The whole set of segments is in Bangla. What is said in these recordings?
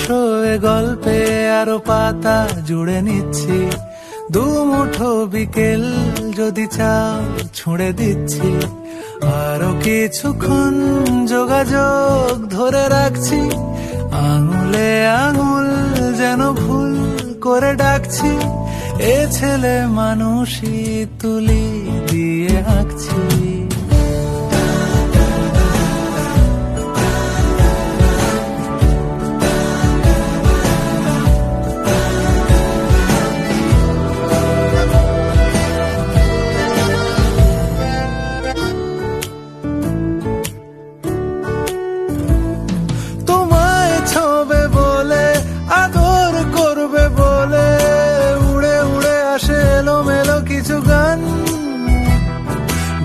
এ গল্পে আরো পাতা জুড়ে নিচ্ছি, দুমুঠো বিকেল যদি চাও ছুঁড়ে দিচ্ছি, আরো কিছুক্ষণ যোগাযোগ ধরে রাখছি, আঙুলে আঙুল যেন ভুল করে ডাকছি, এ ছেলে মানুষই তুলি দিয়ে আঁকছি।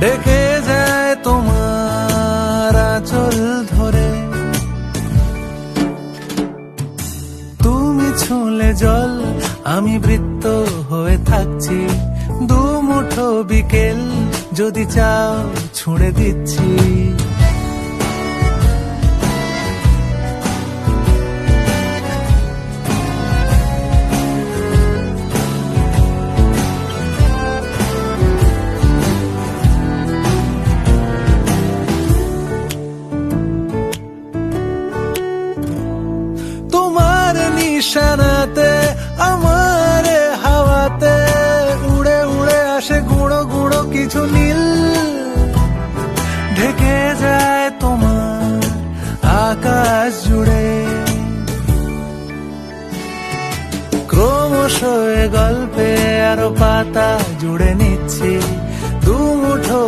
ডেকে যায় তোমার আঁচল ধরে, তুমি ছুঁলে জল আমি বৃত্ত হয়ে থাকছি, দুমুঠো বিকেল যদি চাও ছুঁড়ে দিচ্ছি। নিশানাতে আমার হাওয়াতে উড়ে উড়ে আসে গুঁড়ো গুঁড়ো কিছু নীল, ঢেকে যায় তোমার আকাশ জুড়ে। ক্রমশ এ গল্পে আরো পাতা জুড়ে নিচ্ছি, দুমুঠো